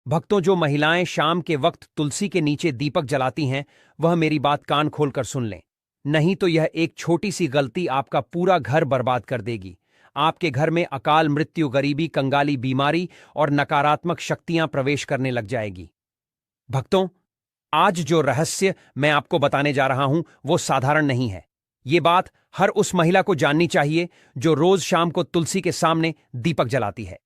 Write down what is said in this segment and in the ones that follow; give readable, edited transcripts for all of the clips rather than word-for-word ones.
भक्तों, जो महिलाएं शाम के वक्त तुलसी के नीचे दीपक जलाती हैं, वह मेरी बात कान खोलकर सुन लें। नहीं तो यह एक छोटी सी गलती आपका पूरा घर बर्बाद कर देगी। आपके घर में अकाल मृत्यु, गरीबी, कंगाली, बीमारी और नकारात्मक शक्तियां प्रवेश करने लग जाएगी। भक्तों, आज जो रहस्य मैं आपको बताने जा रहा हूं वो साधारण नहीं है। ये बात हर उस महिला को जाननी चाहिए जो रोज शाम को तुलसी के सामने दीपक जलाती है,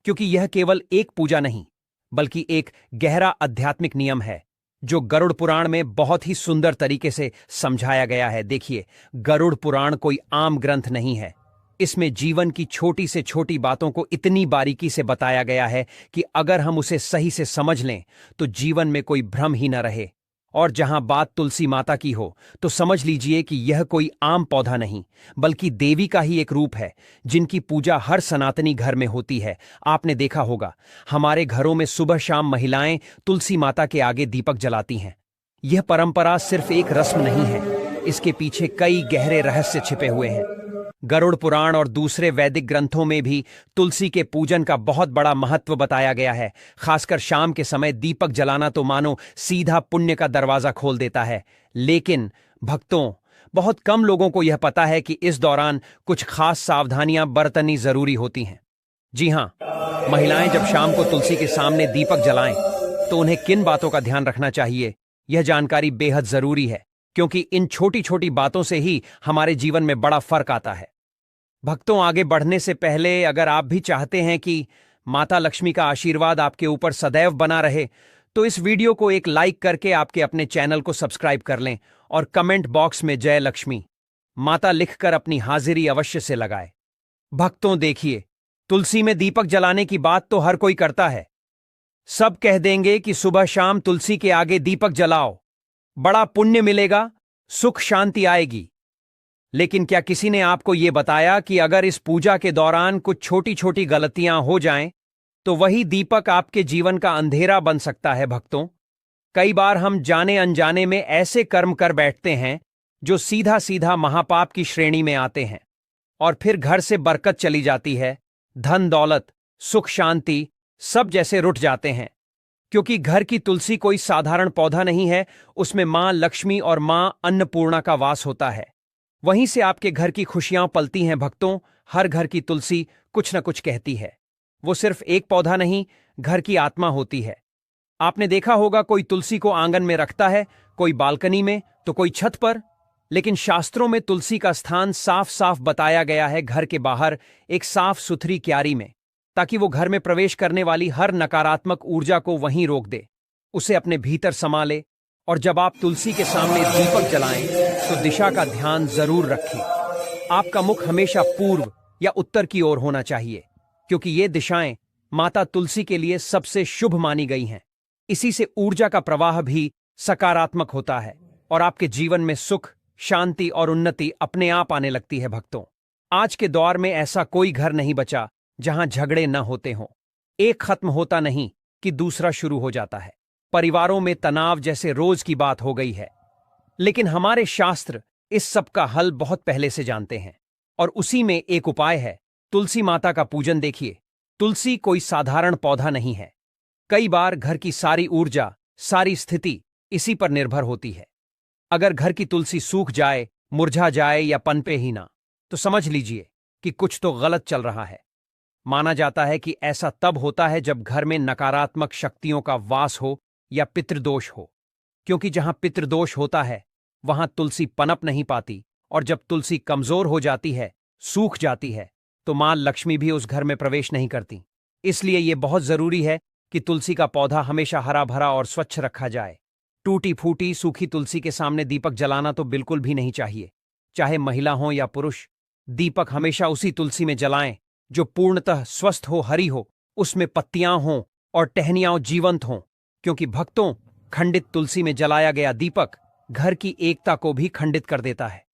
क्योंकि यह केवल एक पूजा नहीं बल्कि एक गहरा आध्यात्मिक नियम है जो गरुड़ पुराण में बहुत ही सुंदर तरीके से समझाया गया है। देखिए, गरुड़ पुराण कोई आम ग्रंथ नहीं है। इसमें जीवन की छोटी से छोटी बातों को इतनी बारीकी से बताया गया है कि अगर हम उसे सही से समझ लें तो जीवन में कोई भ्रम ही न रहे। और जहां बात तुलसी माता की हो तो समझ लीजिए कि यह कोई आम पौधा नहीं बल्कि देवी का ही एक रूप है, जिनकी पूजा हर सनातनी घर में होती है। आपने देखा होगा, हमारे घरों में सुबह शाम महिलाएं तुलसी माता के आगे दीपक जलाती हैं। यह परंपरा सिर्फ एक रस्म नहीं है, इसके पीछे कई गहरे रहस्य छिपे हुए हैं। गरुड़ पुराण और दूसरे वैदिक ग्रंथों में भी तुलसी के पूजन का बहुत बड़ा महत्व बताया गया है। खासकर शाम के समय दीपक जलाना तो मानो सीधा पुण्य का दरवाजा खोल देता है। लेकिन भक्तों, बहुत कम लोगों को यह पता है कि इस दौरान कुछ खास सावधानियां बरतनी जरूरी होती हैं। जी हां, महिलाएं जब शाम को तुलसी के सामने दीपक जलाएं तो उन्हें किन बातों का ध्यान रखना चाहिए, यह जानकारी बेहद जरूरी है, क्योंकि इन छोटी छोटी बातों से ही हमारे जीवन में बड़ा फर्क आता है। भक्तों, आगे बढ़ने से पहले अगर आप भी चाहते हैं कि माता लक्ष्मी का आशीर्वाद आपके ऊपर सदैव बना रहे, तो इस वीडियो को एक लाइक करके आपके अपने चैनल को सब्सक्राइब कर लें और कमेंट बॉक्स में जय लक्ष्मी माता लिखकर अपनी हाजिरी अवश्य से लगाएं। भक्तों देखिए, तुलसी में दीपक जलाने की बात तो हर कोई करता है। सब कह देंगे कि सुबह शाम तुलसी के आगे दीपक जलाओ, बड़ा पुण्य मिलेगा, सुख शांति आएगी। लेकिन क्या किसी ने आपको यह बताया कि अगर इस पूजा के दौरान कुछ छोटी छोटी गलतियां हो जाएं, तो वही दीपक आपके जीवन का अंधेरा बन सकता है। भक्तों, कई बार हम जाने अनजाने में ऐसे कर्म कर बैठते हैं जो सीधा सीधा महापाप की श्रेणी में आते हैं, और फिर घर से बरकत चली जाती है, धन दौलत, सुख शांति सब जैसे रुठ जाते हैं। क्योंकि घर की तुलसी कोई साधारण पौधा नहीं है, उसमें मां लक्ष्मी और मां अन्नपूर्णा का वास होता है। वहीं से आपके घर की खुशियां पलती हैं। भक्तों, हर घर की तुलसी कुछ न कुछ कहती है। वो सिर्फ एक पौधा नहीं, घर की आत्मा होती है। आपने देखा होगा, कोई तुलसी को आंगन में रखता है, कोई बालकनी में, तो कोई छत पर। लेकिन शास्त्रों में तुलसी का स्थान साफ साफ बताया गया है, घर के बाहर एक साफ सुथरी क्यारी में, ताकि वो घर में प्रवेश करने वाली हर नकारात्मक ऊर्जा को वहीं रोक दे, उसे अपने भीतर समा ले। और जब आप तुलसी के सामने दीपक जलाएं तो दिशा का ध्यान जरूर रखें। आपका मुख हमेशा पूर्व या उत्तर की ओर होना चाहिए, क्योंकि ये दिशाएं माता तुलसी के लिए सबसे शुभ मानी गई हैं। इसी से ऊर्जा का प्रवाह भी सकारात्मक होता है और आपके जीवन में सुख, शांति और उन्नति अपने आप आने लगती है। भक्तों, आज के दौर में ऐसा कोई घर नहीं बचा जहां झगड़े न होते हों। एक खत्म होता नहीं कि दूसरा शुरू हो जाता है। परिवारों में तनाव जैसे रोज की बात हो गई है। लेकिन हमारे शास्त्र इस सब का हल बहुत पहले से जानते हैं, और उसी में एक उपाय है, तुलसी माता का पूजन। देखिए, तुलसी कोई साधारण पौधा नहीं है। कई बार घर की सारी ऊर्जा, सारी स्थिति इसी पर निर्भर होती है। अगर घर की तुलसी सूख जाए, मुरझा जाए या पनपे ही ना, तो समझ लीजिए कि कुछ तो गलत चल रहा है। माना जाता है कि ऐसा तब होता है जब घर में नकारात्मक शक्तियों का वास हो या पितृदोष हो, क्योंकि जहां पितृदोष होता है वहां तुलसी पनप नहीं पाती, और जब तुलसी कमजोर हो जाती है, सूख जाती है, तो मां लक्ष्मी भी उस घर में प्रवेश नहीं करती। इसलिए यह बहुत जरूरी है कि तुलसी का पौधा हमेशा हरा भरा और स्वच्छ रखा जाए। टूटी फूटी सूखी तुलसी के सामने दीपक जलाना तो बिल्कुल भी नहीं चाहिए। चाहे महिला हो या पुरुष, दीपक हमेशा उसी तुलसी में जलाएं जो पूर्णतः स्वस्थ हो, हरी हो, उसमें पत्तियां हों और टहनियां जीवंत हों। क्योंकि भक्तों, खंडित तुलसी में जलाया गया दीपक घर की एकता को भी खंडित कर देता है।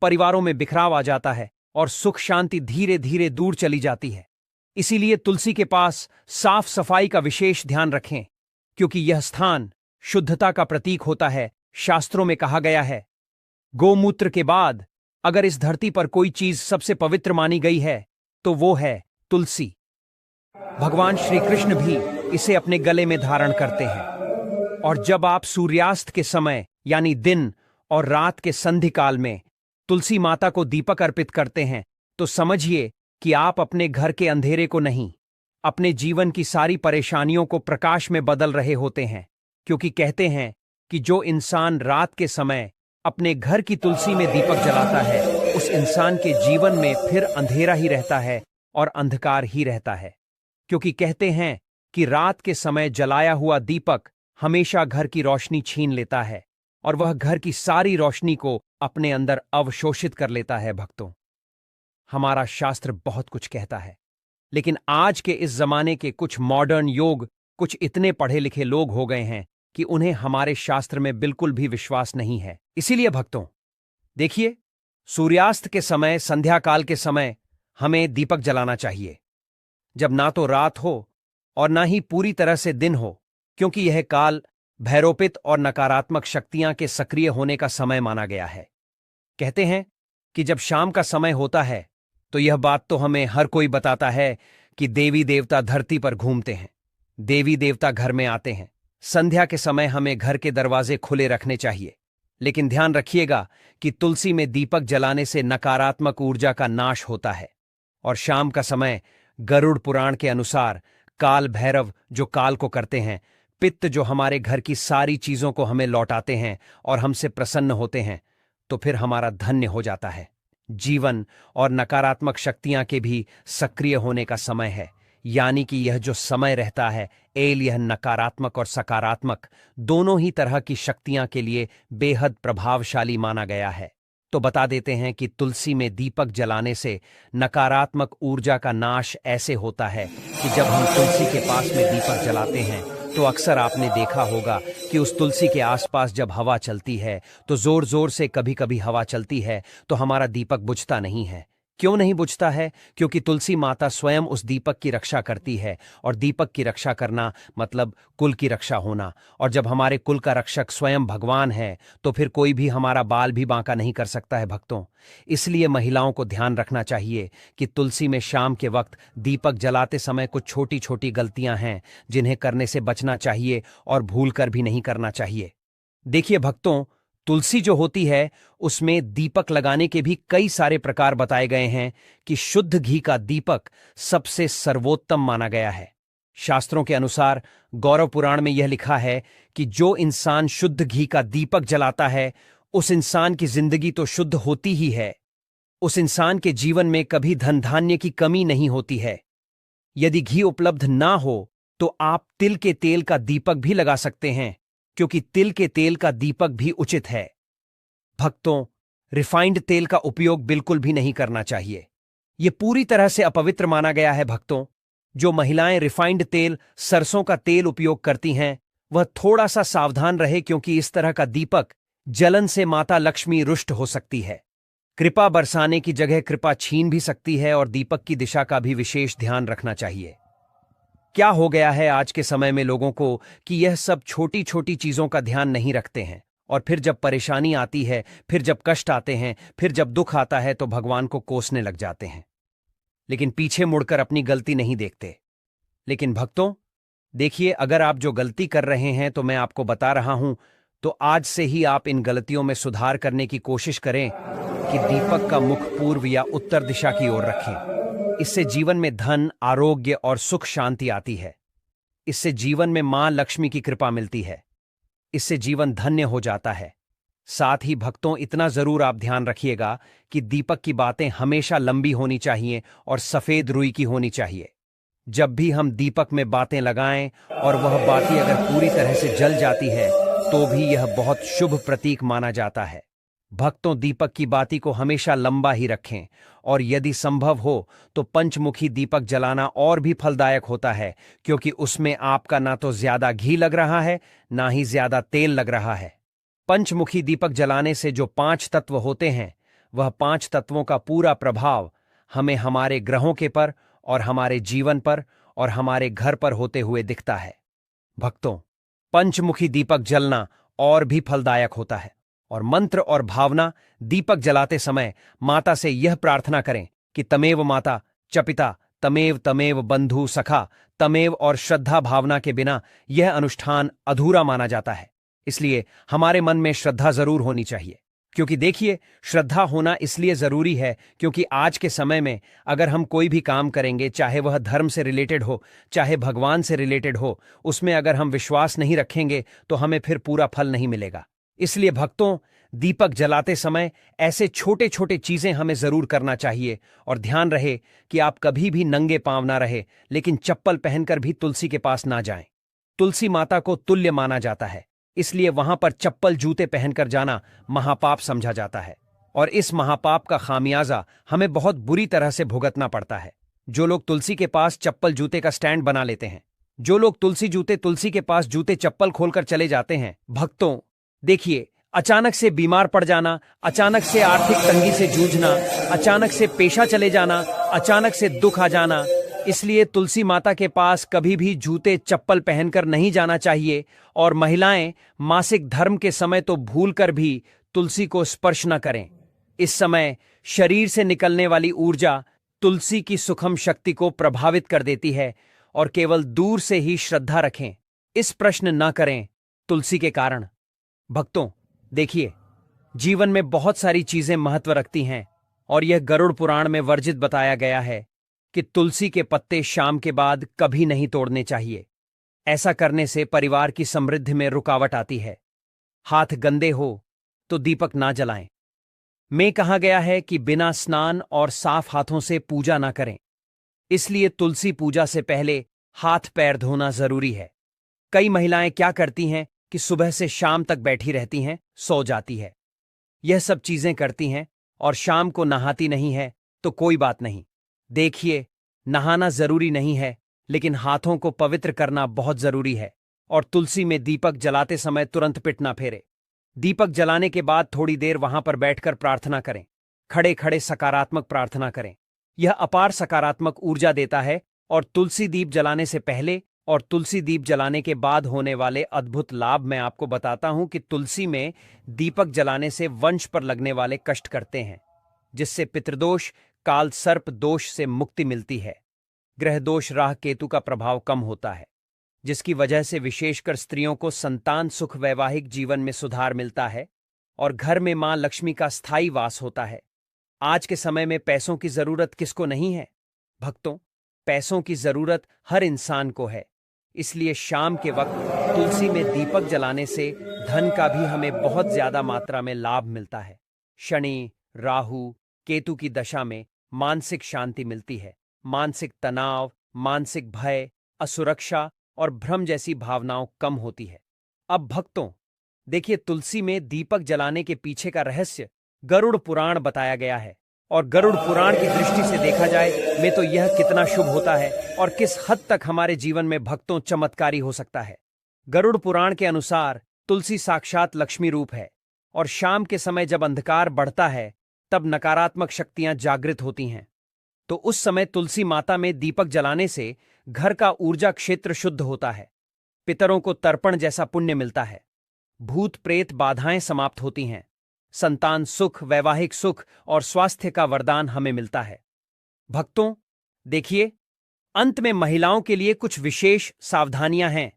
परिवारों में बिखराव आ जाता है और सुख शांति धीरे धीरे दूर चली जाती है। इसीलिए तुलसी के पास साफ सफाई का विशेष ध्यान रखें, क्योंकि यह स्थान शुद्धता का प्रतीक होता है। शास्त्रों में कहा गया है, गोमूत्र के बाद अगर इस धरती पर कोई चीज सबसे पवित्र मानी गई है तो वो है तुलसी। भगवान श्री कृष्ण भी इसे अपने गले में धारण करते हैं। और जब आप सूर्यास्त के समय यानी दिन और रात के संधिकाल में तुलसी माता को दीपक अर्पित करते हैं, तो समझिए कि आप अपने घर के अंधेरे को नहीं, अपने जीवन की सारी परेशानियों को प्रकाश में बदल रहे होते हैं। क्योंकि कहते हैं कि जो इंसान रात के समय अपने घर की तुलसी में दीपक जलाता है, उस इंसान के जीवन में फिर अंधेरा ही रहता है और अंधकार ही रहता है। क्योंकि कहते हैं कि रात के समय जलाया हुआ दीपक हमेशा घर की रोशनी छीन लेता है और वह घर की सारी रोशनी को अपने अंदर अवशोषित कर लेता है। भक्तों, हमारा शास्त्र बहुत कुछ कहता है, लेकिन आज के इस जमाने के कुछ मॉडर्न योग कुछ इतने पढ़े लिखे लोग हो गए हैं कि उन्हें हमारे शास्त्र में बिल्कुल भी विश्वास नहीं है। इसीलिए भक्तों, देखिए, सूर्यास्त के समय, संध्या काल के समय हमें दीपक जलाना चाहिए, जब ना तो रात हो और ना ही पूरी तरह से दिन हो, क्योंकि यह काल भैरोपित और नकारात्मक शक्तियां के सक्रिय होने का समय माना गया है। कहते हैं कि जब शाम का समय होता है तो यह बात तो हमें हर कोई बताता है कि देवी देवता धरती पर घूमते हैं, देवी देवता घर में आते हैं। संध्या के समय हमें घर के दरवाजे खुले रखने चाहिए, लेकिन ध्यान रखिएगा कि तुलसी में दीपक जलाने से नकारात्मक ऊर्जा का नाश होता है। और शाम का समय गरुड़ पुराण के अनुसार काल भैरव जो काल को करते हैं, पित्त जो हमारे घर की सारी चीजों को हमें लौटाते हैं और हमसे प्रसन्न होते हैं, तो फिर हमारा धन्य हो जाता है। जीवन और नकारात्मक शक्तियां के भी सक्रिय होने का समय है, यानी कि यह जो समय रहता है यह नकारात्मक और सकारात्मक दोनों ही तरह की शक्तियां के लिए बेहद प्रभावशाली माना गया है। तो बता देते हैं कि तुलसी में दीपक जलाने से नकारात्मक ऊर्जा का नाश ऐसे होता है कि जब हम तुलसी के पास में दीपक जलाते हैं तो अक्सर आपने देखा होगा कि उस तुलसी के आसपास जब हवा चलती है तो जोर जोर से कभी कभी हवा चलती है तो हमारा दीपक बुझता नहीं है। क्यों नहीं बुझता है? क्योंकि तुलसी माता स्वयं उस दीपक की रक्षा करती है, और दीपक की रक्षा करना मतलब कुल की रक्षा होना। और जब हमारे कुल का रक्षक स्वयं भगवान है तो फिर कोई भी हमारा बाल भी बांका नहीं कर सकता है। भक्तों, इसलिए महिलाओं को ध्यान रखना चाहिए कि तुलसी में शाम के वक्त दीपक जलाते समय कुछ छोटी छोटी गलतियां हैं जिन्हें करने से बचना चाहिए और भूल कर भी नहीं करना चाहिए। देखिए भक्तों, तुलसी जो होती है उसमें दीपक लगाने के भी कई सारे प्रकार बताए गए हैं कि शुद्ध घी का दीपक सबसे सर्वोत्तम माना गया है। शास्त्रों के अनुसार गौरव पुराण में यह लिखा है कि जो इंसान शुद्ध घी का दीपक जलाता है उस इंसान की जिंदगी तो शुद्ध होती ही है, उस इंसान के जीवन में कभी धन धान्य की कमी नहीं होती है। यदि घी उपलब्ध ना हो तो आप तिल के तेल का दीपक भी लगा सकते हैं, क्योंकि तिल के तेल का दीपक भी उचित है। भक्तों, रिफाइंड तेल का उपयोग बिल्कुल भी नहीं करना चाहिए, यह पूरी तरह से अपवित्र माना गया है। भक्तों, जो महिलाएं रिफाइंड तेल, सरसों का तेल उपयोग करती हैं वह थोड़ा सा सावधान रहे, क्योंकि इस तरह का दीपक जलन से माता लक्ष्मी रुष्ट हो सकती है, कृपा बरसाने की जगह कृपा छीन भी सकती है, और दीपक की दिशा का भी विशेष ध्यान रखना चाहिए। क्या हो गया है आज के समय में लोगों को कि यह सब छोटी छोटी चीजों का ध्यान नहीं रखते हैं, और फिर जब परेशानी आती है, फिर जब कष्ट आते हैं, फिर जब दुख आता है तो भगवान को कोसने लग जाते हैं, लेकिन पीछे मुड़कर अपनी गलती नहीं देखते। लेकिन भक्तों देखिए, अगर आप जो गलती कर रहे हैं तो मैं आपको बता रहा हूं, तो आज से ही आप इन गलतियों में सुधार करने की कोशिश करें कि दीपक का मुख पूर्व या उत्तर दिशा की ओर रखें। इससे जीवन में धन, आरोग्य और सुख शांति आती है। इससे जीवन में मां लक्ष्मी की कृपा मिलती है। इससे जीवन धन्य हो जाता है। साथ ही भक्तों, इतना जरूर आप ध्यान रखिएगा कि दीपक की बातें हमेशा लंबी होनी चाहिए और सफेद रुई की होनी चाहिए। जब भी हम दीपक में बातें लगाएं और वह बाती अगर पूरी तरह से जल जाती है तो भी यह बहुत शुभ प्रतीक माना जाता है। भक्तों, दीपक की बाती को हमेशा लंबा ही रखें, और यदि संभव हो तो पंचमुखी दीपक जलाना और भी फलदायक होता है, क्योंकि उसमें आपका ना तो ज्यादा घी लग रहा है ना ही ज्यादा तेल लग रहा है। पंचमुखी दीपक जलाने से जो 5 तत्व होते हैं, वह 5 तत्वों का पूरा प्रभाव हमें हमारे ग्रहों के पर और हमारे जीवन पर और हमारे घर पर होते हुए दिखता है। भक्तों, पंचमुखी दीपक जलना और भी फलदायक होता है, और मंत्र और भावना दीपक जलाते समय माता से यह प्रार्थना करें कि तमेव माता च पिता तमेव तमेव बंधु सखा तमेव और श्रद्धा भावना के बिना यह अनुष्ठान अधूरा माना जाता है। इसलिए हमारे मन में श्रद्धा जरूर होनी चाहिए। क्योंकि देखिए, श्रद्धा होना इसलिए जरूरी है क्योंकि आज के समय में अगर हम कोई भी काम करेंगे, चाहे वह धर्म से रिलेटेड हो, चाहे भगवान से रिलेटेड हो, उसमें अगर हम विश्वास नहीं रखेंगे तो हमें फिर पूरा फल नहीं मिलेगा। इसलिए भक्तों, दीपक जलाते समय ऐसे छोटे छोटे चीजें हमें जरूर करना चाहिए। और ध्यान रहे कि आप कभी भी नंगे पांव ना रहे, लेकिन चप्पल पहनकर भी तुलसी के पास ना जाएं। तुलसी माता को तुल्य माना जाता है, इसलिए वहां पर चप्पल जूते पहनकर जाना महापाप समझा जाता है। और इस महापाप का खामियाजा हमें बहुत बुरी तरह से भुगतना पड़ता है। जो लोग तुलसी के पास चप्पल जूते का स्टैंड बना लेते हैं, जो लोग तुलसी के पास जूते चप्पल खोलकर चले जाते हैं, भक्तों देखिए, अचानक से बीमार पड़ जाना, अचानक से आर्थिक तंगी से जूझना, अचानक से पेशा चले जाना, अचानक से दुख आ जाना। इसलिए तुलसी माता के पास कभी भी जूते चप्पल पहनकर नहीं जाना चाहिए। और महिलाएं मासिक धर्म के समय तो भूलकर भी तुलसी को स्पर्श न करें। इस समय शरीर से निकलने वाली ऊर्जा तुलसी की सुखम शक्ति को प्रभावित कर देती है। और केवल दूर से ही श्रद्धा रखें, इस प्रश्न न करें तुलसी के कारण। भक्तों देखिए, जीवन में बहुत सारी चीजें महत्व रखती हैं और यह गरुड़ पुराण में वर्जित बताया गया है कि तुलसी के पत्ते शाम के बाद कभी नहीं तोड़ने चाहिए। ऐसा करने से परिवार की समृद्धि में रुकावट आती है। हाथ गंदे हो तो दीपक ना जलाएं। में कहा गया है कि बिना स्नान और साफ हाथों से पूजा ना करें। इसलिए तुलसी पूजा से पहले हाथ पैर धोना जरूरी है। कई महिलाएं क्या करती हैं कि सुबह से शाम तक बैठी रहती हैं, सो जाती है, यह सब चीजें करती हैं और शाम को नहाती नहीं है। तो कोई बात नहीं। देखिए, नहाना जरूरी नहीं है, लेकिन हाथों को पवित्र करना बहुत जरूरी है। और तुलसी में दीपक जलाते समय तुरंत पिट ना फेरे। दीपक जलाने के बाद थोड़ी देर वहां पर बैठकर प्रार्थना करें। खड़े खड़े सकारात्मक प्रार्थना करें। यह अपार सकारात्मक ऊर्जा देता है। और तुलसी दीप जलाने से पहले और तुलसी दीप जलाने के बाद होने वाले अद्भुत लाभ मैं आपको बताता हूं कि तुलसी में दीपक जलाने से वंश पर लगने वाले कष्ट करते हैं, जिससे पितृदोष, काल सर्प दोष से मुक्ति मिलती है। ग्रह दोष, राह केतु का प्रभाव कम होता है, जिसकी वजह से विशेषकर स्त्रियों को संतान सुख, वैवाहिक जीवन में सुधार मिलता है और घर में मां लक्ष्मी का स्थायी वास होता है। आज के समय में पैसों की जरूरत किसको नहीं है? भक्तों, पैसों की जरूरत हर इंसान को है। इसलिए शाम के वक्त तुलसी में दीपक जलाने से धन का भी हमें बहुत ज्यादा मात्रा में लाभ मिलता है। शनि, राहु, केतु की दशा में मानसिक शांति मिलती है। मानसिक तनाव, मानसिक भय, असुरक्षा और भ्रम जैसी भावनाओं कम होती है। अब भक्तों देखिए, तुलसी में दीपक जलाने के पीछे का रहस्य गरुड़ पुराण बताया गया है। और गरुड़ पुराण की दृष्टि से देखा जाए में तो यह कितना शुभ होता है और किस हद तक हमारे जीवन में भक्तों चमत्कारी हो सकता है। गरुड़ पुराण के अनुसार तुलसी साक्षात लक्ष्मी रूप है और शाम के समय जब अंधकार बढ़ता है तब नकारात्मक शक्तियां जागृत होती हैं। तो उस समय तुलसी माता में दीपक जलाने से घर का ऊर्जा क्षेत्र शुद्ध होता है। पितरों को तर्पण जैसा पुण्य मिलता है। भूत प्रेत बाधाएं समाप्त होती हैं। संतान सुख, वैवाहिक सुख और स्वास्थ्य का वरदान हमें मिलता है। भक्तों देखिए, अंत में महिलाओं के लिए कुछ विशेष सावधानियां हैं।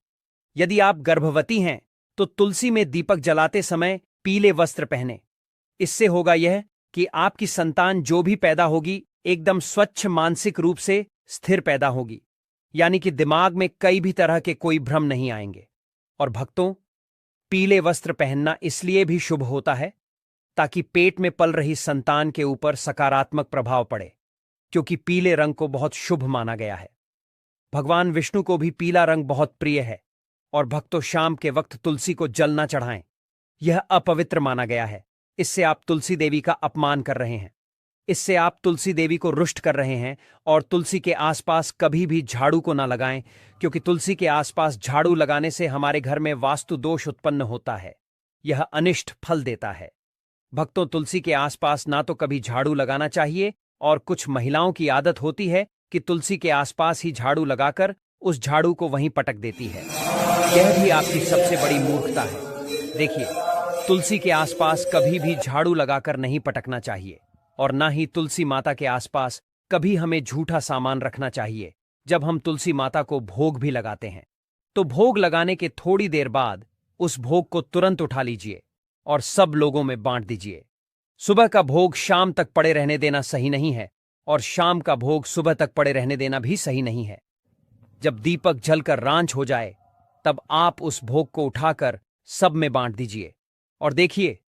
यदि आप गर्भवती हैं तो तुलसी में दीपक जलाते समय पीले वस्त्र पहने। इससे होगा यह कि आपकी संतान जो भी पैदा होगी एकदम स्वच्छ, मानसिक रूप से स्थिर पैदा होगी, यानी कि दिमाग में कई भी तरह के कोई भ्रम नहीं आएंगे। और भक्तों, पीले वस्त्र पहनना इसलिए भी शुभ होता है ताकि पेट में पल रही संतान के ऊपर सकारात्मक प्रभाव पड़े, क्योंकि पीले रंग को बहुत शुभ माना गया है। भगवान विष्णु को भी पीला रंग बहुत प्रिय है। और भक्तों, शाम के वक्त तुलसी को जल न चढ़ाएं, यह अपवित्र माना गया है। इससे आप तुलसी देवी का अपमान कर रहे हैं। इससे आप तुलसी देवी को रुष्ट कर रहे हैं। और तुलसी के आसपास कभी भी झाड़ू को ना लगाएं, क्योंकि तुलसी के आसपास झाड़ू लगाने से हमारे घर में वास्तु दोष उत्पन्न होता है। यह अनिष्ट फल देता है। भक्तों, तुलसी के आसपास ना तो कभी झाड़ू लगाना चाहिए और कुछ महिलाओं की आदत होती है कि तुलसी के आसपास ही झाड़ू लगाकर उस झाड़ू को वहीं पटक देती है। यह भी आपकी सबसे बड़ी मूर्खता है। देखिए, तुलसी के आसपास कभी भी झाड़ू लगाकर नहीं पटकना चाहिए और ना ही तुलसी माता के आसपास कभी हमें झूठा सामान रखना चाहिए। जब हम तुलसी माता को भोग भी लगाते हैं तो भोग लगाने के थोड़ी देर बाद उस भोग को तुरंत उठा लीजिए और सब लोगों में बांट दीजिए। सुबह का भोग शाम तक पड़े रहने देना सही नहीं है और शाम का भोग सुबह तक पड़े रहने देना भी सही नहीं है। जब दीपक जलकर रांझ हो जाए तब आप उस भोग को उठाकर सब में बांट दीजिए। और देखिए,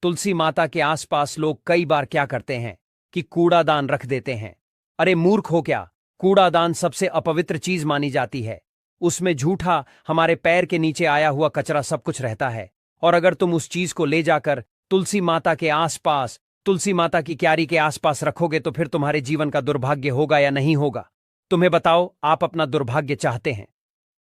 तुलसी माता के आसपास लोग कई बार क्या करते हैं कि कूड़ादान रख देते हैं। अरे मूर्ख हो क्या, कूड़ादान सबसे अपवित्र चीज मानी जाती है। उसमें झूठा हमारे पैर के नीचे आया हुआ कचरा सब कुछ रहता है। और अगर तुम उस चीज को ले जाकर तुलसी माता के आसपास, तुलसी माता की क्यारी के आसपास रखोगे तो फिर तुम्हारे जीवन का दुर्भाग्य होगा या नहीं होगा? तुम्हें बताओ, आप अपना दुर्भाग्य चाहते हैं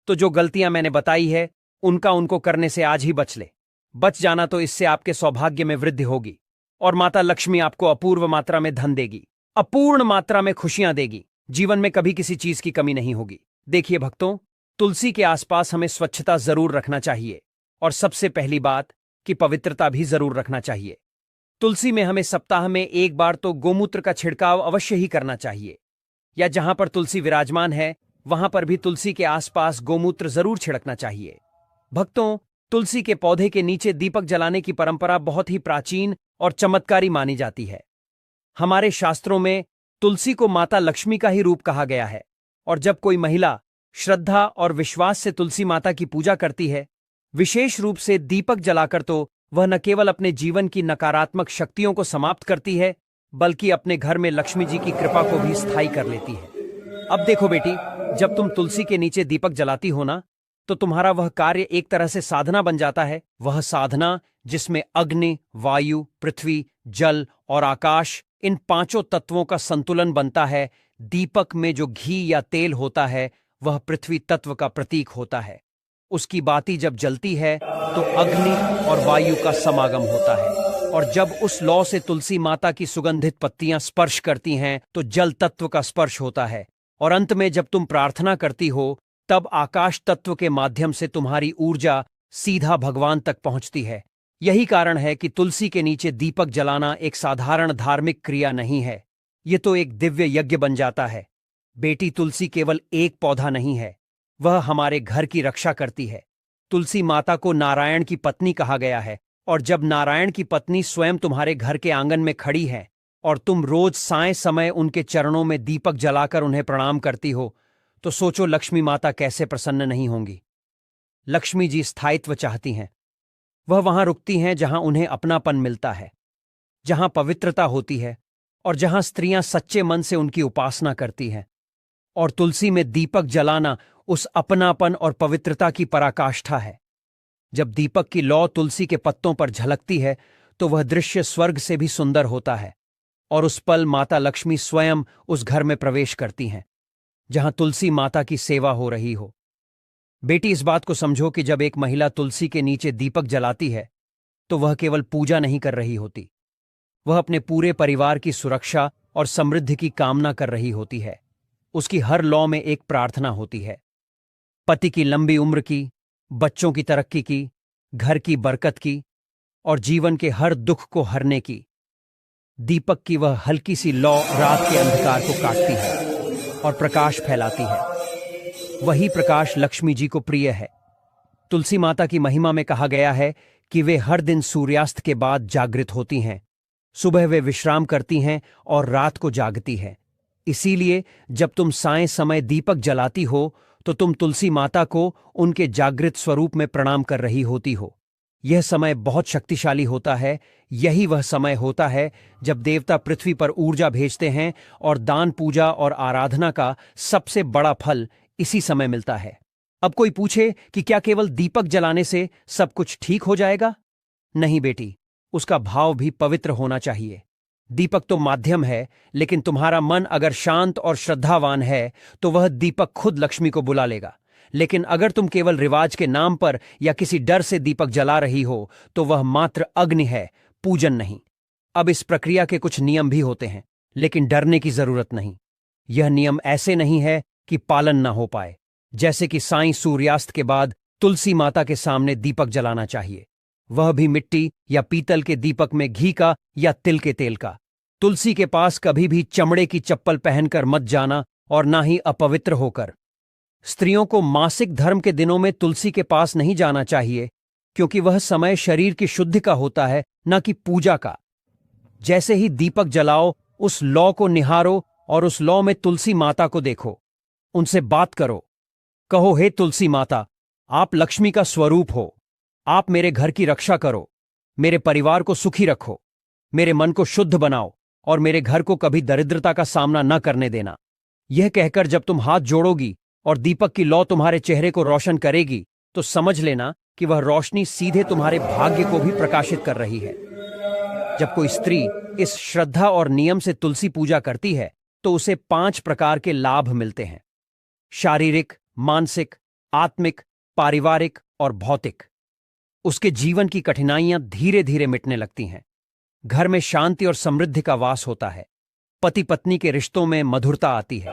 तो जो गलतियां मैंने बताई है उनको करने से आज ही बच ले। बच जाना तो इससे आपके सौभाग्य में वृद्धि होगी और माता लक्ष्मी आपको अपूर्व मात्रा में धन देगी, अपूर्ण मात्रा में खुशियां देगी। जीवन में कभी किसी चीज की कमी नहीं होगी। देखिए भक्तों, तुलसी के आसपास हमें स्वच्छता जरूर रखना चाहिए और सबसे पहली बात कि पवित्रता भी जरूर रखना चाहिए। तुलसी में हमें सप्ताह में एक बार तो गोमूत्र का छिड़काव अवश्य ही करना चाहिए, या जहां पर तुलसी विराजमान है वहां पर भी तुलसी के आसपास गोमूत्र जरूर छिड़कना चाहिए। भक्तों, तुलसी के पौधे के नीचे दीपक जलाने की परंपरा बहुत ही प्राचीन और चमत्कारी मानी जाती है। हमारे शास्त्रों में तुलसी को माता लक्ष्मी का ही रूप कहा गया है और जब कोई महिला श्रद्धा और विश्वास से तुलसी माता की पूजा करती है, विशेष रूप से दीपक जलाकर, तो वह न केवल अपने जीवन की नकारात्मक शक्तियों को समाप्त करती है बल्कि अपने घर में लक्ष्मी जी की कृपा को भी स्थायी कर लेती है। अब देखो बेटी, जब तुम तुलसी के नीचे दीपक जलाती हो ना, तो तुम्हारा वह कार्य एक तरह से साधना बन जाता है। वह साधना जिसमें अग्नि, वायु, पृथ्वी, जल और आकाश, इन पांचों तत्वों का संतुलन बनता है। दीपक में जो घी या तेल होता है वह पृथ्वी तत्व का प्रतीक होता है। उसकी बाती जब जलती है तो अग्नि और वायु का समागम होता है और जब उस लौ से तुलसी माता की सुगंधित पत्तियां स्पर्श करती हैं तो जल तत्व का स्पर्श होता है। और अंत में जब तुम प्रार्थना करती हो तब आकाश तत्व के माध्यम से तुम्हारी ऊर्जा सीधा भगवान तक पहुंचती है। यही कारण है कि तुलसी के नीचे दीपक जलाना एक साधारण धार्मिक क्रिया नहीं है, ये तो एक दिव्य यज्ञ बन जाता है। बेटी, तुलसी केवल एक पौधा नहीं है, वह हमारे घर की रक्षा करती है। तुलसी माता को नारायण की पत्नी कहा गया है और जब नारायण की पत्नी स्वयं तुम्हारे घर के आंगन में खड़ी है और तुम रोज साय समय उनके चरणों में दीपक जलाकर उन्हें प्रणाम करती हो, तो सोचो लक्ष्मी माता कैसे प्रसन्न नहीं होंगी। लक्ष्मी जी स्थायित्व चाहती हैं। वह वहां रुकती हैं जहां उन्हें अपनापन मिलता है, जहां पवित्रता होती है और जहां स्त्रियां सच्चे मन से उनकी उपासना करती हैं। और तुलसी में दीपक जलाना उस अपनापन और पवित्रता की पराकाष्ठा है। जब दीपक की लौ तुलसी के पत्तों पर झलकती है तो वह दृश्य स्वर्ग से भी सुंदर होता है और उस पल माता लक्ष्मी स्वयं उस घर में प्रवेश करती हैं जहां तुलसी माता की सेवा हो रही हो। बेटी, इस बात को समझो कि जब एक महिला तुलसी के नीचे दीपक जलाती है तो वह केवल पूजा नहीं कर रही होती, वह अपने पूरे परिवार की सुरक्षा और समृद्धि की कामना कर रही होती है। उसकी हर लौ में एक प्रार्थना होती है, पति की लंबी उम्र की, बच्चों की तरक्की की, घर की बरकत की और जीवन के हर दुख को हरने की। दीपक की वह हल्की सी लौ रात के अंधकार को काटती है और प्रकाश फैलाती है। वही प्रकाश लक्ष्मी जी को प्रिय है। तुलसी माता की महिमा में कहा गया है कि वे हर दिन सूर्यास्त के बाद जागृत होती हैं। सुबह वे विश्राम करती हैं और रात को जागती हैं। इसीलिए जब तुम साय समय दीपक जलाती हो तो तुम तुलसी माता को उनके जागृत स्वरूप में प्रणाम कर रही होती हो। यह समय बहुत शक्तिशाली होता है। यही वह समय होता है जब देवता पृथ्वी पर ऊर्जा भेजते हैं और दान, पूजा और आराधना का सबसे बड़ा फल इसी समय मिलता है। अब कोई पूछे कि क्या केवल दीपक जलाने से सब कुछ ठीक हो जाएगा? नहीं बेटी, उसका भाव भी पवित्र होना चाहिए। दीपक तो माध्यम है, लेकिन तुम्हारा मन अगर शांत और श्रद्धावान है तो वह दीपक खुद लक्ष्मी को बुला लेगा। लेकिन अगर तुम केवल रिवाज के नाम पर या किसी डर से दीपक जला रही हो तो वह मात्र अग्नि है, पूजन नहीं। अब इस प्रक्रिया के कुछ नियम भी होते हैं, लेकिन डरने की जरूरत नहीं। यह नियम ऐसे नहीं है कि पालन ना हो पाए। जैसे कि साईं सूर्यास्त के बाद तुलसी माता के सामने दीपक जलाना चाहिए, वह भी मिट्टी या पीतल के दीपक में घी का या तिल के तेल का। तुलसी के पास कभी भी चमड़े की चप्पल पहनकर मत जाना और ना ही अपवित्र होकर। स्त्रियों को मासिक धर्म के दिनों में तुलसी के पास नहीं जाना चाहिए, क्योंकि वह समय शरीर की शुद्धि का होता है, न कि पूजा का। जैसे ही दीपक जलाओ, उस लौ को निहारो और उस लौ में तुलसी माता को देखो। उनसे बात करो। कहो, हे तुलसी माता, आप लक्ष्मी का स्वरूप हो। आप मेरे घर की रक्षा करो, मेरे परिवार को सुखी रखो, मेरे मन को शुद्ध बनाओ और मेरे घर को कभी दरिद्रता का सामना न करने देना। यह कहकर जब तुम हाथ जोड़ोगी और दीपक की लौ तुम्हारे चेहरे को रोशन करेगी, तो समझ लेना कि वह रोशनी सीधे तुम्हारे भाग्य को भी प्रकाशित कर रही है। जब कोई स्त्री इस श्रद्धा और नियम से तुलसी पूजा करती है, तो उसे 5 प्रकार के लाभ मिलते हैं: शारीरिक, मानसिक, आत्मिक, पारिवारिक और भौतिक। उसके जीवन की कठिनाइयां धीरे धीरे मिटने लगती हैं। घर में शांति और समृद्धि का वास होता है। पति पत्नी के रिश्तों में मधुरता आती है।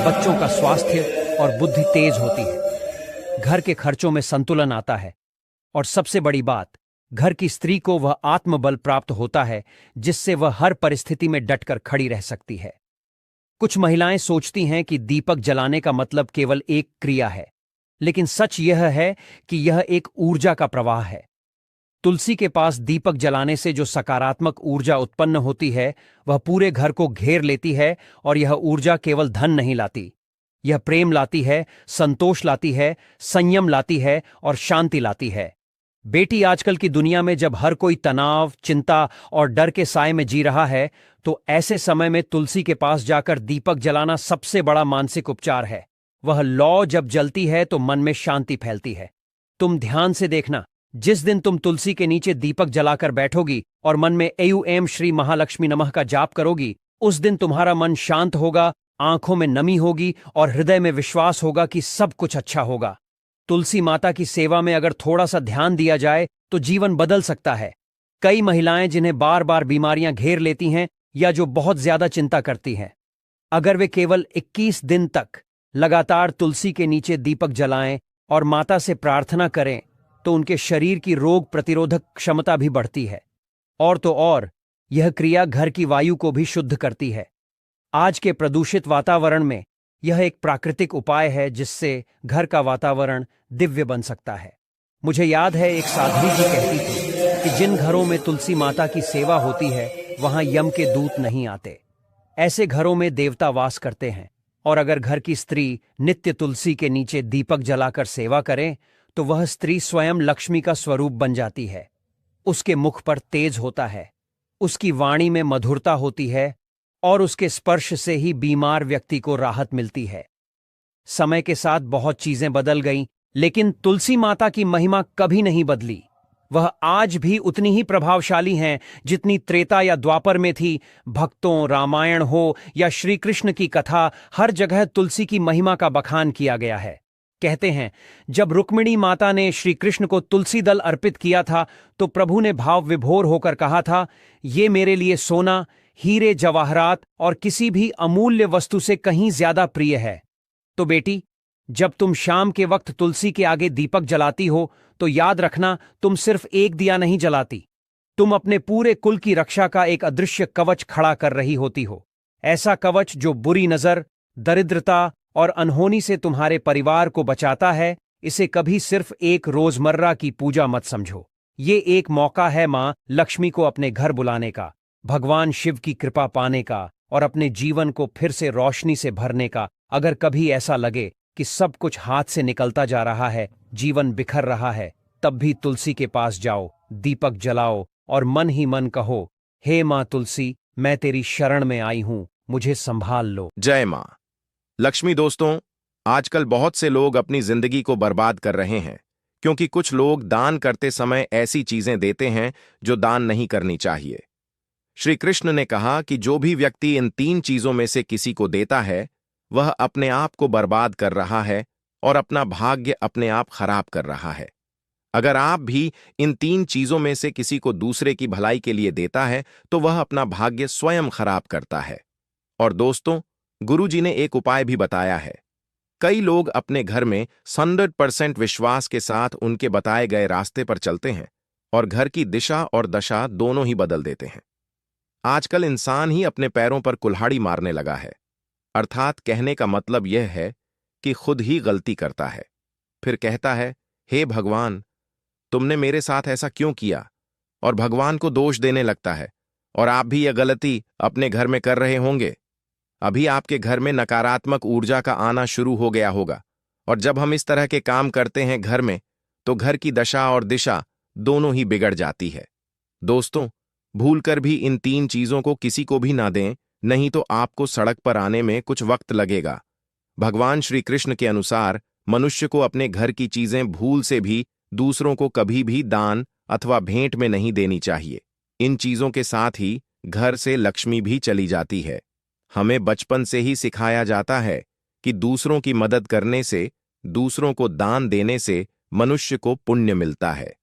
बच्चों का स्वास्थ्य और बुद्धि तेज होती है। घर के खर्चों में संतुलन आता है। और सबसे बड़ी बात, घर की स्त्री को वह आत्मबल प्राप्त होता है जिससे वह हर परिस्थिति में डटकर खड़ी रह सकती है। कुछ महिलाएं सोचती हैं कि दीपक जलाने का मतलब केवल एक क्रिया है, लेकिन सच यह है कि यह एक ऊर्जा का प्रवाह है। तुलसी के पास दीपक जलाने से जो सकारात्मक ऊर्जा उत्पन्न होती है, वह पूरे घर को घेर लेती है। और यह ऊर्जा केवल धन नहीं लाती, यह प्रेम लाती है, संतोष लाती है, संयम लाती है और शांति लाती है। बेटी, आजकल की दुनिया में जब हर कोई तनाव, चिंता और डर के साए में जी रहा है, तो ऐसे समय में तुलसी के पास जाकर दीपक जलाना सबसे बड़ा मानसिक उपचार है। वह लौ जब जलती है तो मन में शांति फैलती है। तुम ध्यान से देखना, जिस दिन तुम तुलसी के नीचे दीपक जलाकर बैठोगी और मन में एयू श्री महालक्ष्मी नमः का जाप करोगी, उस दिन तुम्हारा मन शांत होगा, आंखों में नमी होगी और हृदय में विश्वास होगा कि सब कुछ अच्छा होगा। तुलसी माता की सेवा में अगर थोड़ा सा ध्यान दिया जाए तो जीवन बदल सकता है। कई महिलाएं जिन्हें बार बार बीमारियां घेर लेती हैं या जो बहुत ज्यादा चिंता करती हैं, अगर वे केवल 21 दिन तक लगातार तुलसी के नीचे दीपक जलाएं और माता से प्रार्थना करें, तो उनके शरीर की रोग प्रतिरोधक क्षमता भी बढ़ती है। और तो और, यह क्रिया घर की वायु को भी शुद्ध करती है। आज के प्रदूषित वातावरण में यह एक प्राकृतिक उपाय है जिससे घर का वातावरण दिव्य बन सकता है। मुझे याद है, एक साध्वी जी कहती थी कि जिन घरों में तुलसी माता की सेवा होती है, वहां यम के दूत नहीं आते। ऐसे घरों में देवता वास करते हैं। और अगर घर की स्त्री नित्य तुलसी के नीचे दीपक जलाकर सेवा करे, तो वह स्त्री स्वयं लक्ष्मी का स्वरूप बन जाती है। उसके मुख पर तेज होता है, उसकी वाणी में मधुरता होती है और उसके स्पर्श से ही बीमार व्यक्ति को राहत मिलती है। समय के साथ बहुत चीजें बदल गईं, लेकिन तुलसी माता की महिमा कभी नहीं बदली। वह आज भी उतनी ही प्रभावशाली हैं जितनी त्रेता या द्वापर में थी। भक्तों, रामायण हो या श्री कृष्ण की कथा, हर जगह तुलसी की महिमा का बखान किया गया है। कहते हैं, जब रुक्मिणी माता ने श्री कृष्ण को तुलसी दल अर्पित किया था, तो प्रभु ने भाव विभोर होकर कहा था, ये मेरे लिए सोना, हीरे, जवाहरात और किसी भी अमूल्य वस्तु से कहीं ज्यादा प्रिय है। तो बेटी, जब तुम शाम के वक्त तुलसी के आगे दीपक जलाती हो, तो याद रखना, तुम सिर्फ एक दिया नहीं जलाती, तुम अपने पूरे कुल की रक्षा का एक अदृश्य कवच खड़ा कर रही होती हो। ऐसा कवच जो बुरी नजर, दरिद्रता और अनहोनी से तुम्हारे परिवार को बचाता है। इसे कभी सिर्फ एक रोजमर्रा की पूजा मत समझो। ये एक मौका है मां लक्ष्मी को अपने घर बुलाने का, भगवान शिव की कृपा पाने का और अपने जीवन को फिर से रोशनी से भरने का। अगर कभी ऐसा लगे कि सब कुछ हाथ से निकलता जा रहा है, जीवन बिखर रहा है, तब भी तुलसी के पास जाओ, दीपक जलाओ और मन ही मन कहो, हे मां तुलसी, मैं तेरी शरण में आई हूं, मुझे संभाल लो। जय मां लक्ष्मी। दोस्तों, आजकल बहुत से लोग अपनी जिंदगी को बर्बाद कर रहे हैं, क्योंकि कुछ लोग दान करते समय ऐसी चीजें देते हैं जो दान नहीं करनी चाहिए। श्री कृष्ण ने कहा कि जो भी व्यक्ति इन 3 चीजों में से किसी को देता है, वह अपने आप को बर्बाद कर रहा है और अपना भाग्य अपने आप खराब कर रहा है। अगर आप भी इन 3 चीजों में से किसी को दूसरे की भलाई के लिए देता है, तो वह अपना भाग्य स्वयं खराब करता है। और दोस्तों, गुरुजी ने एक उपाय भी बताया है। कई लोग अपने घर में 100% विश्वास के साथ उनके बताए गए रास्ते पर चलते हैं और घर की दिशा और दशा दोनों ही बदल देते हैं। आजकल इंसान ही अपने पैरों पर कुल्हाड़ी मारने लगा है। अर्थात कहने का मतलब यह है कि खुद ही गलती करता है, फिर कहता है, हे भगवान, तुमने मेरे साथ ऐसा क्यों किया, और भगवान को दोष देने लगता है। और आप भी यह गलती अपने घर में कर रहे होंगे। अभी आपके घर में नकारात्मक ऊर्जा का आना शुरू हो गया होगा, और जब हम इस तरह के काम करते हैं घर में, तो घर की दशा और दिशा दोनों ही बिगड़ जाती है। दोस्तों, भूलकर भी इन 3 चीजों को किसी को भी ना दें, नहीं तो आपको सड़क पर आने में कुछ वक्त लगेगा। भगवान श्री कृष्ण के अनुसार मनुष्य को अपने घर की चीजें भूल से भी दूसरों को कभी भी दान अथवा भेंट में नहीं देनी चाहिए। इन चीजों के साथ ही घर से लक्ष्मी भी चली जाती है। हमें बचपन से ही सिखाया जाता है कि दूसरों की मदद करने से, दूसरों को दान देने से मनुष्य को पुण्य मिलता है।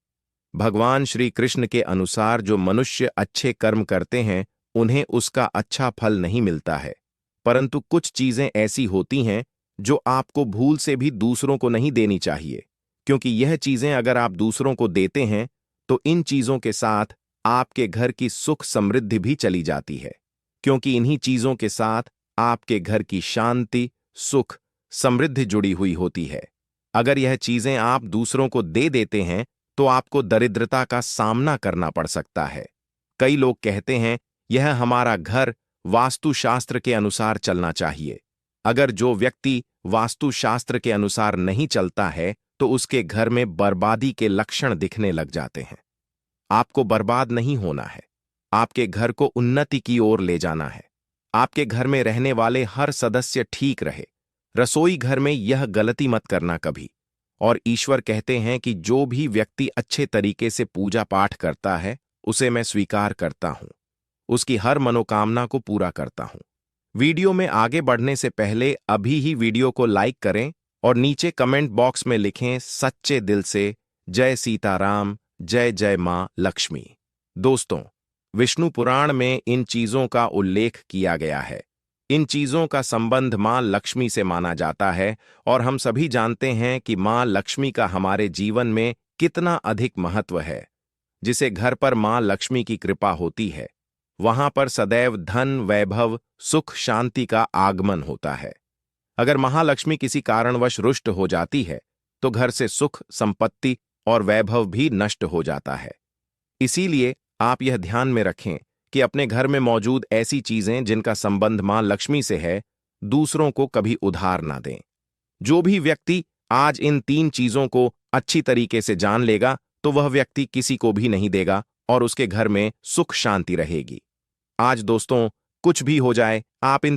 भगवान श्री कृष्ण के अनुसार जो मनुष्य अच्छे कर्म करते हैं, उन्हें उसका अच्छा फल नहीं मिलता है, परंतु कुछ चीजें ऐसी होती हैं जो आपको भूल से भी दूसरों को नहीं देनी चाहिए, क्योंकि यह चीजें अगर आप दूसरों को देते हैं तो इन चीजों के साथ आपके घर की सुख समृद्धि भी चली जाती है, क्योंकि इन्हीं चीजों के साथ आपके घर की शांति, सुख, समृद्धि जुड़ी हुई होती है। अगर यह चीजें आप दूसरों को दे देते हैं तो आपको दरिद्रता का सामना करना पड़ सकता है। कई लोग कहते हैं, यह हमारा घर वास्तुशास्त्र के अनुसार चलना चाहिए। अगर जो व्यक्ति वास्तुशास्त्र के अनुसार नहीं चलता है तो उसके घर में बर्बादी के लक्षण दिखने लग जाते हैं। आपको बर्बाद नहीं होना है, आपके घर को उन्नति की ओर ले जाना है। आपके घर में रहने वाले हर सदस्य ठीक रहे। रसोई घर में यह गलती मत करना कभी। और ईश्वर कहते हैं कि जो भी व्यक्ति अच्छे तरीके से पूजा पाठ करता है, उसे मैं स्वीकार करता हूं, उसकी हर मनोकामना को पूरा करता हूं। वीडियो में आगे बढ़ने से पहले अभी ही वीडियो को लाइक करें और नीचे कमेंट बॉक्स में लिखें सच्चे दिल से, जय सीताराम, जय जय मां लक्ष्मी। दोस्तों, विष्णु पुराण में इन चीजों का उल्लेख किया गया है। इन चीजों का संबंध मां लक्ष्मी से माना जाता है, और हम सभी जानते हैं कि मां लक्ष्मी का हमारे जीवन में कितना अधिक महत्व है। जिसे घर पर मां लक्ष्मी की कृपा होती है, वहां पर सदैव धन, वैभव, सुख, शांति का आगमन होता है। अगर महालक्ष्मी किसी कारणवश रुष्ट हो जाती है तो घर से सुख, संपत्ति और वैभव भी नष्ट हो जाता है। इसीलिए आप यह ध्यान में रखें कि अपने घर में मौजूद ऐसी चीजें जिनका संबंध मां लक्ष्मी से है, दूसरों को कभी उधार ना दें। जो भी व्यक्ति आज इन 3 चीजों को अच्छी तरीके से जान लेगा तो वह व्यक्ति किसी को भी नहीं देगा और उसके घर में सुख शांति रहेगी। आज दोस्तों, कुछ भी हो जाए, आप इन